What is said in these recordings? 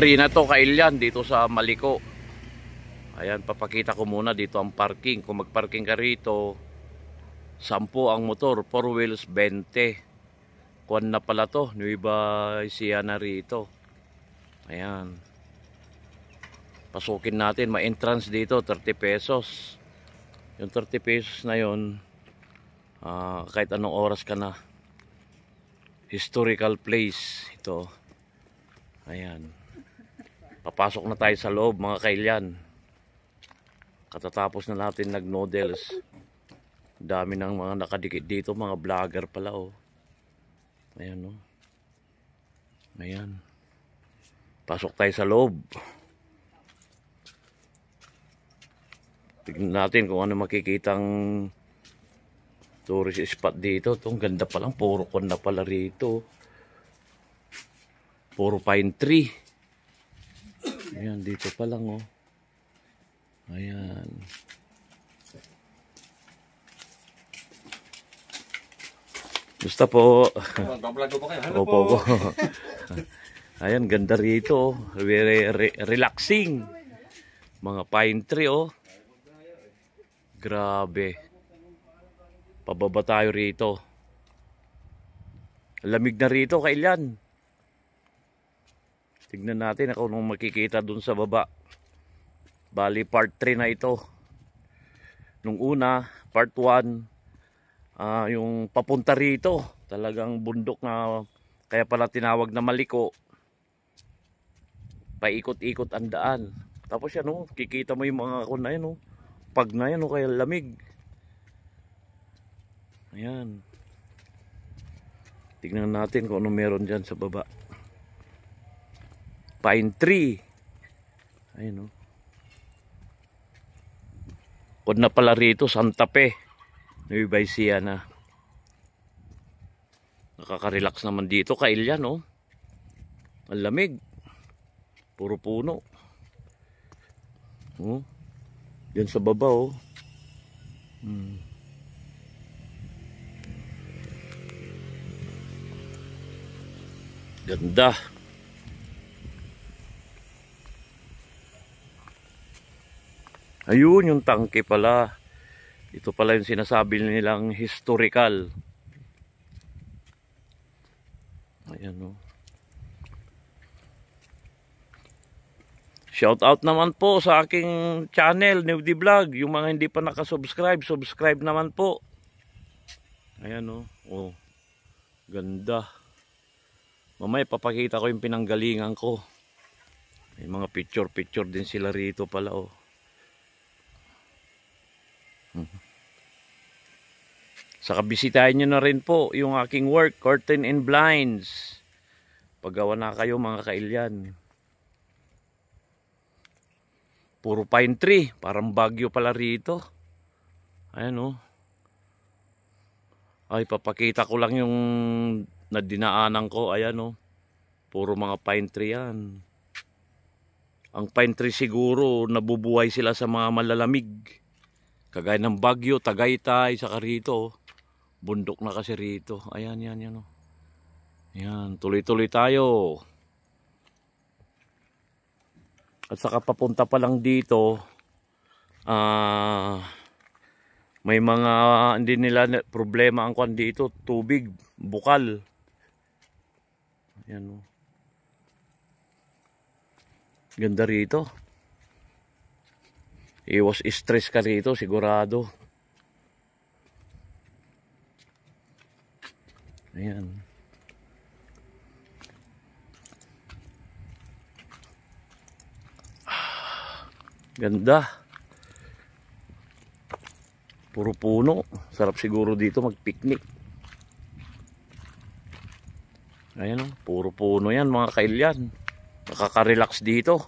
3 na to kailyan dito sa Maliko. Ayan, papakita ko muna dito ang parking. Kung magparking ka rito, 10 ang motor, 4 wheels 20. Kuwan na pala to, Nueva Ecija na rito. Ayan. Pasukin natin, may entrance dito, 30 pesos. Yung 30 pesos na yun, kahit anong oras ka na. Historical place ito. Ayan. Papasok na tayo sa loob mga kailyan. Katatapos na natin nag-noodles. Dami ng mga nakadikit dito, mga vlogger pala oh. Ayan oh. Ayan. Pasok tayo sa loob. Tignan natin kung ano makikitang tourist spot dito. Itong ganda pa lang, puro kon na pala rito. Puro pine tree. Ayan, dito pa lang oh. Ayan. Gusto po. Opo. Ayan, ganda rito. Very relaxing. Mga pine tree oh. Grabe. Pababa tayo rito. Lamig na rito, kailan? Tignan natin kung anong makikita dun sa baba. Bali, part 3 na ito. Nung una, part 1, yung papunta rito. Talagang bundok na, kaya pala tinawag na Maliko. Paikot-ikot ang daan. Tapos yan, oh, kikita mo yung mga kuna yan, oh. Pag na yan, oh, kaya lamig. Ayan. Tignan natin kung ano meron dyan sa baba. Pine tree. Ayan, oh. Kung na pala rito, Santa Fe. Nueva Ecija na. Nakaka-relax naman dito, kailyan, oh. Ang lamig. Puro puno. Oh. Yan sa baba, oh. Ganda. Ayun, yung tangke pala. Ito pala yung sinasabi nilang historical. Ayan o. Shout out naman po sa aking channel, Newdy Vlog. Yung mga hindi pa nakasubscribe, subscribe naman po. Ayan o. Oh, ganda. Mamaya papakita ko yung pinanggalingan ko. May mga picture din sila rito pala oh. Saka bisitahin nyo na rin po yung aking work, Curtain and Blinds. Paggawa na kayo mga kailyan. Puro pine tree, parang Baguio pala rito. Ayan oh. Ay, papakita ko lang yung nadinaanan ko. Ayan oh. Puro mga pine tree yan. Ang pine tree siguro nabubuhay sila sa mga malalamig. Kagaya ng Baguio, Tagaytay, saka rito. Bundok na kasi rito. Ayan, yan oh. Ayan, tuloy-tuloy tayo. At saka papunta pa lang dito, may mga hindi nila problema ang kwan dito, tubig, bukal. Ayan o. Ganda rito. Iwas stress ka rito, sigurado. Ayan. Ganda. Puro puno. Sarap siguro dito mag-picnic. Ayan o, puro puno yan mga kailyan. Nakaka-relax dito.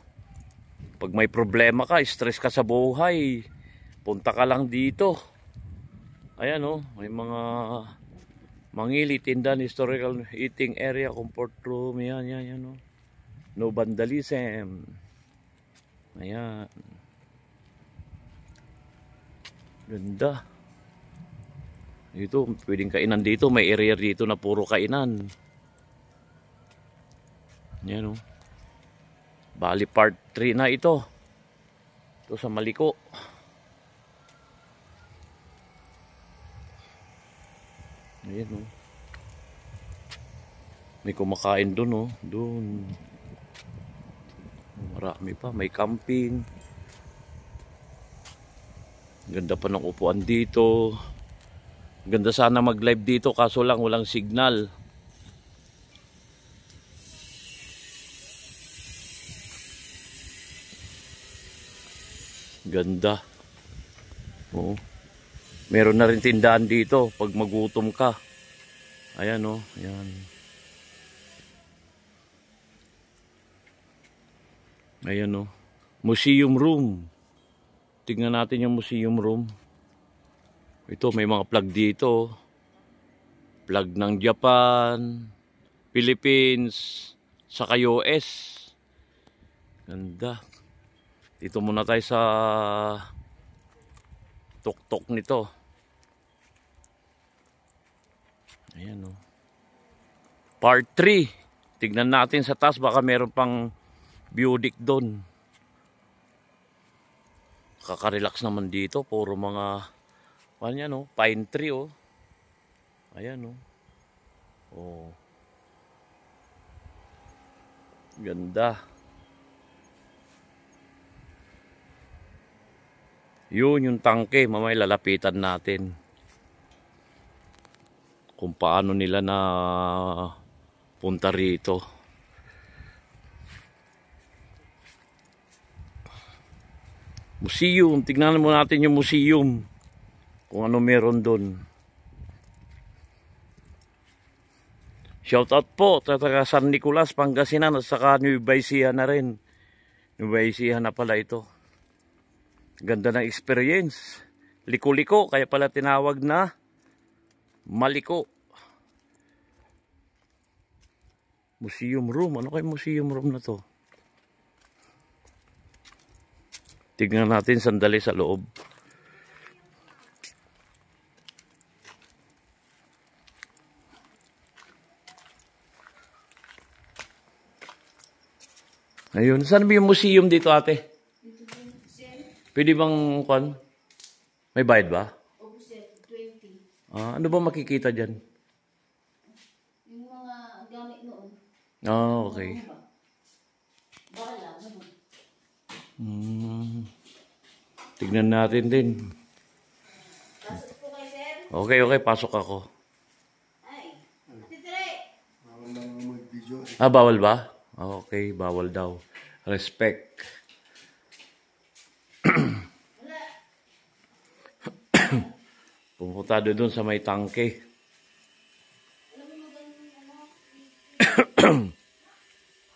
Pag may problema ka, stress ka sa buhay, punta ka lang dito. Ayan o, may mga mangili, tindahan, historical eating area, comfort room. Yan o. No vandalism. Ayan. Ganda. Dito, pwedeng kainan dito. May area dito na puro kainan. Yan o. Bali part 3 na ito. Ito sa Maliko. Ayan o. May kumakain dun o. Dun. Marami pa. May camping. Ganda pa ng upuan dito. Ganda sana mag-live dito kaso lang walang signal. Ganda. Oo. Meron na rin tindahan dito pag magutom ka. Ayan o. Ayan. Ayan o. Museum room. Tingnan natin yung museum room. Ito may mga plug dito. Plug ng Japan, Philippines, saka US. Ganda. Dito muna tayo sa tuktok nito. Ayan o. Part 3. Tignan natin sa taas. Baka meron pang view deck doon. Kakarelax naman dito. Puro mga ano yan o. Pine tree o. Ayan o. Oh. Ganda. Yun yung tangke. Mamaya lalapitan natin. Kung paano nila na punta rito. Museum. Tignan mo natin yung museum. Kung ano meron doon. Shoutout po sa taga San Nicolas, Pangasinan at saka Nueva Ecija na rin. Nueva Ecija na pala ito. Ganda ng experience. Liko-liko, kaya pala tinawag na Maliko. Museum room. Ano kaya museum room na to? Tignan natin sandali sa loob. Ayun. Saan ba yung museum dito, ate? Pwede bang kon? May bayad ba? Opo, sir. 20. Ano ba makikita dyan? Yung mga gamit noon. Okay. Bala, ano? Tignan natin din. Pasok po kayo, sir. Okay, pasok ako. Ay, Ate Tere. Bawal lang mag-video. Bawal ba? Okay, bawal daw. Respect. Pumunta doon sa may tangke.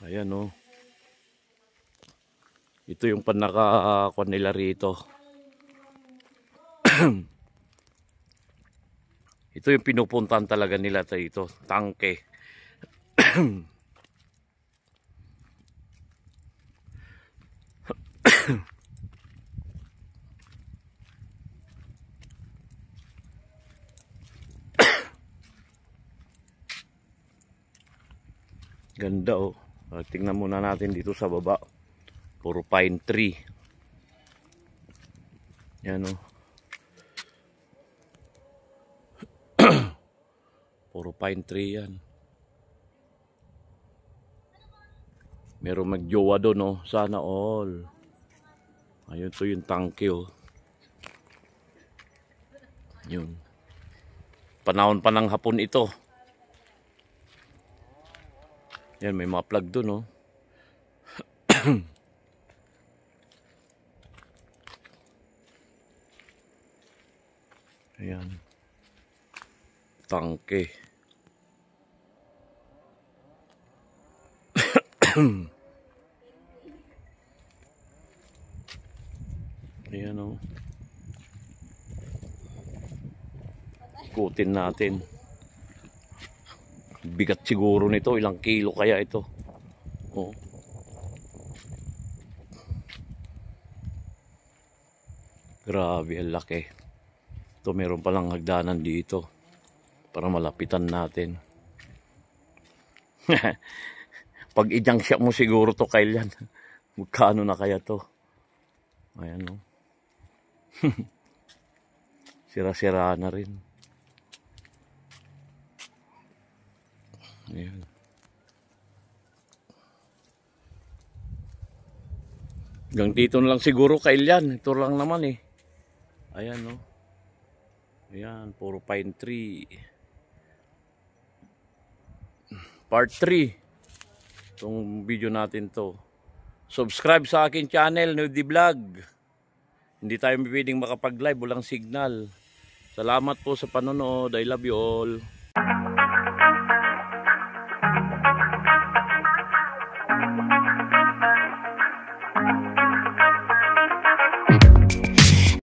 Ayan o. Ito yung panaka-kuan nila rito. Ito yung pinupuntahan talaga nila dito. Tangke. Ganda oh. Tingnan muna natin dito sa baba. Puro pine tree. Yan oh. Puro pine tree yan. Meron magjowa doon oh. Sana all. Ayun to yung tangke oh. Yun. Panahon pa ng hapon ito. Yan, may mga plug doon, oh. Ayan. Tangke. Ayan, oh. Ikutin natin. Bigat siguro nito, ilang kilo kaya ito. Oh. Grabe, ang laki. Ito meron palang hagdanan dito para malapitan natin. Pag i-junk shop mo siguro to kailan. Magkano na kaya to? Ayan o. Sira-sira na rin. Ayan. Hanggang dito na lang siguro kailyan. Ito lang naman eh. Ayan o. Ayan, puro pine tree. Part 3. Itong video natin to. Subscribe sa akin channel, Nudie Vlog. Hindi tayo pwedeng makapag-live, walang signal. Salamat po sa panonood. I love you all.